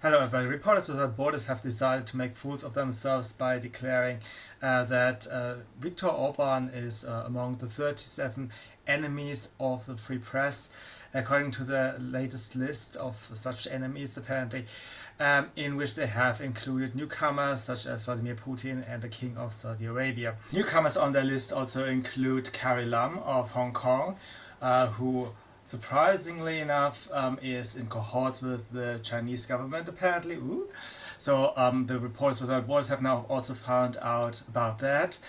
Hello everybody. Reporters Without Borders have decided to make fools of themselves by declaring that Viktor Orban is among the 37 enemies of the free press, according to the latest list of such enemies apparently, in which they have included newcomers such as Vladimir Putin and the King of Saudi Arabia. Newcomers on their list also include Carrie Lam of Hong Kong, who surprisingly enough is in cohorts with the Chinese government apparently. Ooh. So the Reporters Without Borders have now also found out about that.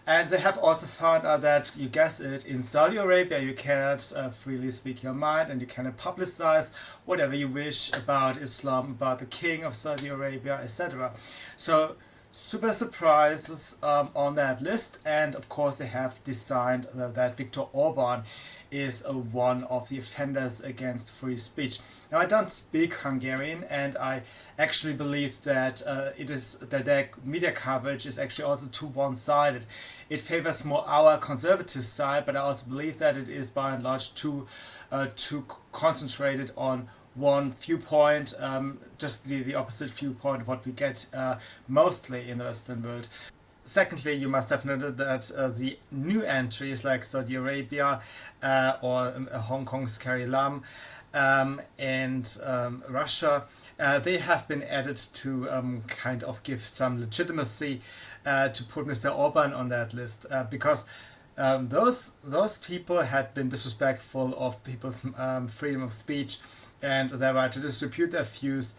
And they have also found out that, you guess it, in Saudi Arabia you cannot freely speak your mind and you cannot publicize whatever you wish about Islam, about the King of Saudi Arabia, etc. So super surprises on that list, and of course they have decided that Viktor Orban is one of the offenders against free speech. Now, I don't speak Hungarian, and I actually believe that their media coverage is actually also too one-sided. It favors more our conservative side, but I also believe that it is by and large too concentrated on one viewpoint, just the opposite viewpoint of what we get mostly in the Western world. Secondly, you must have noted that the new entries like Saudi Arabia or Hong Kong's Carrie Lam and Russia, they have been added to kind of give some legitimacy to put Mr. Orban on that list, because those people had been disrespectful of people's freedom of speech and their right to distribute their views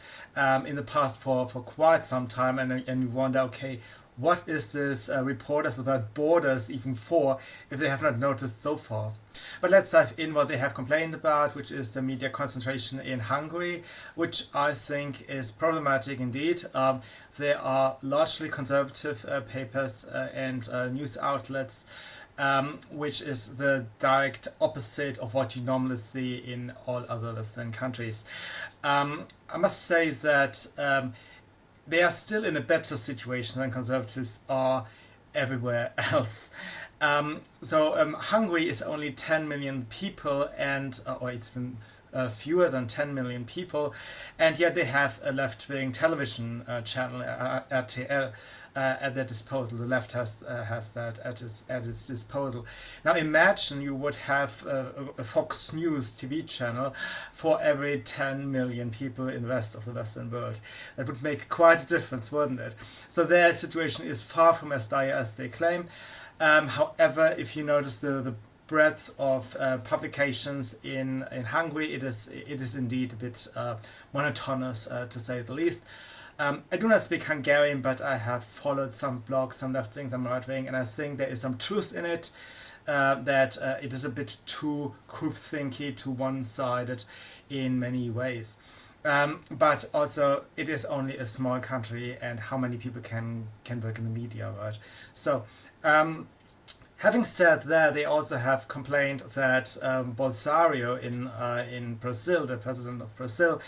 in the past for quite some time, and you wonder, okay, what is this Reporters Without Borders even for, if they have not noticed so far? But let's dive in what they have complained about, which is the media concentration in Hungary, which I think is problematic indeed. There are largely conservative papers and news outlets, which is the direct opposite of what you normally see in all other Western countries. I must say that they are still in a better situation than conservatives are everywhere else. Hungary is only 10 million people, and or it's been fewer than 10 million people, and yet they have a left-wing television channel, RTL, at their disposal. The left has that at its disposal. Now imagine you would have a Fox News TV channel for every 10 million people in the rest of the Western world. That would make quite a difference, wouldn't it? So their situation is far from as dire as they claim. However, if you notice the breadth of publications in Hungary, it is indeed a bit monotonous, to say the least. I do not speak Hungarian, but I have followed some blogs, some left-wing, some right-wing, and I think there is some truth in it, that it is a bit too groupthinky, too one-sided in many ways. But also, it is only a small country, and how many people can work in the media, right? So, having said that, they also have complained that Bolsonaro in Brazil, the president of Brazil,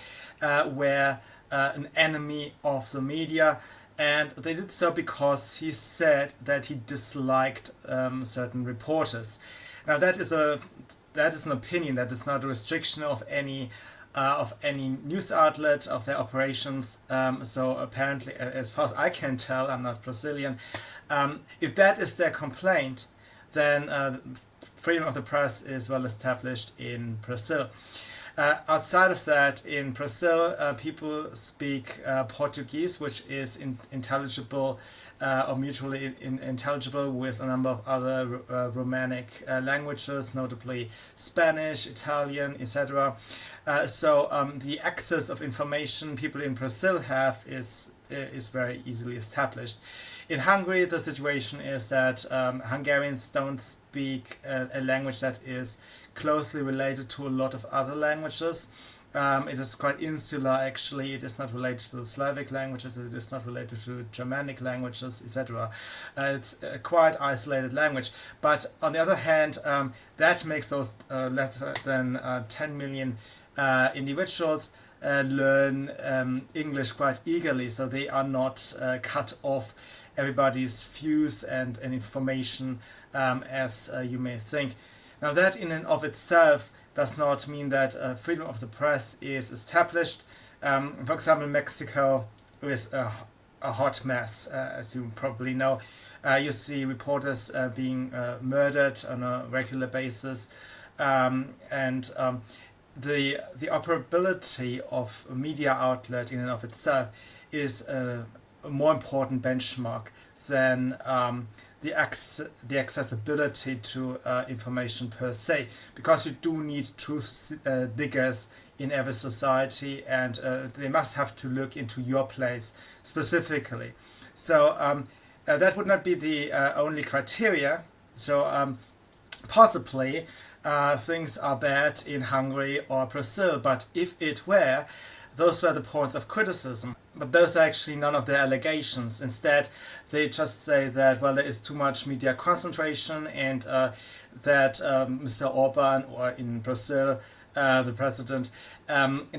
were an enemy of the media, and they did so because he said that he disliked certain reporters. Now that is an opinion, that is not a restriction of any news outlet, of their operations. So apparently, as far as I can tell, I'm not Brazilian, if that is their complaint, then freedom of the press is well established in Brazil. Outside of that, in Brazil, people speak Portuguese, which is intelligible or mutually intelligible with a number of other Romanic languages, notably Spanish, Italian, etc. So the access of information people in Brazil have is very easily established. In Hungary, the situation is that Hungarians don't speak a language that is closely related to a lot of other languages. It is quite insular, actually. It is not related to the Slavic languages, it is not related to Germanic languages, etc. It's a quite isolated language. But on the other hand, that makes those less than 10 million individuals learn English quite eagerly, so they are not cut off everybody's views and information as you may think. Now that in and of itself does not mean that freedom of the press is established. For example, Mexico is a hot mess, as you probably know. You see reporters being murdered on a regular basis, and the operability of a media outlet in and of itself is a more important benchmark than the accessibility to information per se, because you do need truth diggers in every society, and they must have to look into your place specifically. So that would not be the only criteria. So possibly things are bad in Hungary or Brazil, but if it were, those were the points of criticism. But those are actually none of their allegations. Instead, they just say that, well, there is too much media concentration, and that Mr. Orban, or in Brazil, the president,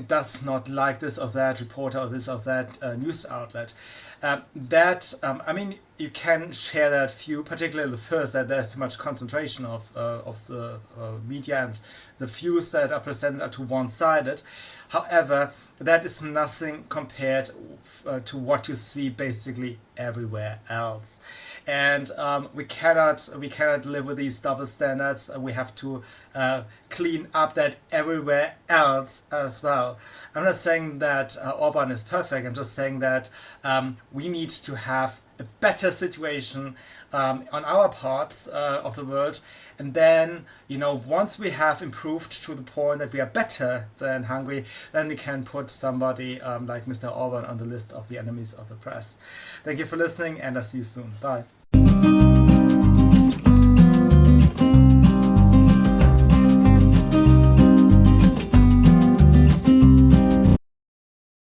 does not like this or that reporter or this or that news outlet. I mean, you can share that view, particularly the first, that there's too much concentration of the media, and the views that are presented are too one-sided. However, that is nothing compared to what you see basically everywhere else. And we cannot live with these double standards. We have to clean up that everywhere else as well. I'm not saying that Orban is perfect. I'm just saying that we need to have a better situation on our parts of the world, and then, once we have improved to the point that we are better than Hungary, then we can put somebody like Mr. Orban on the list of the enemies of the press. Thank you for listening, and I'll see you soon. Bye.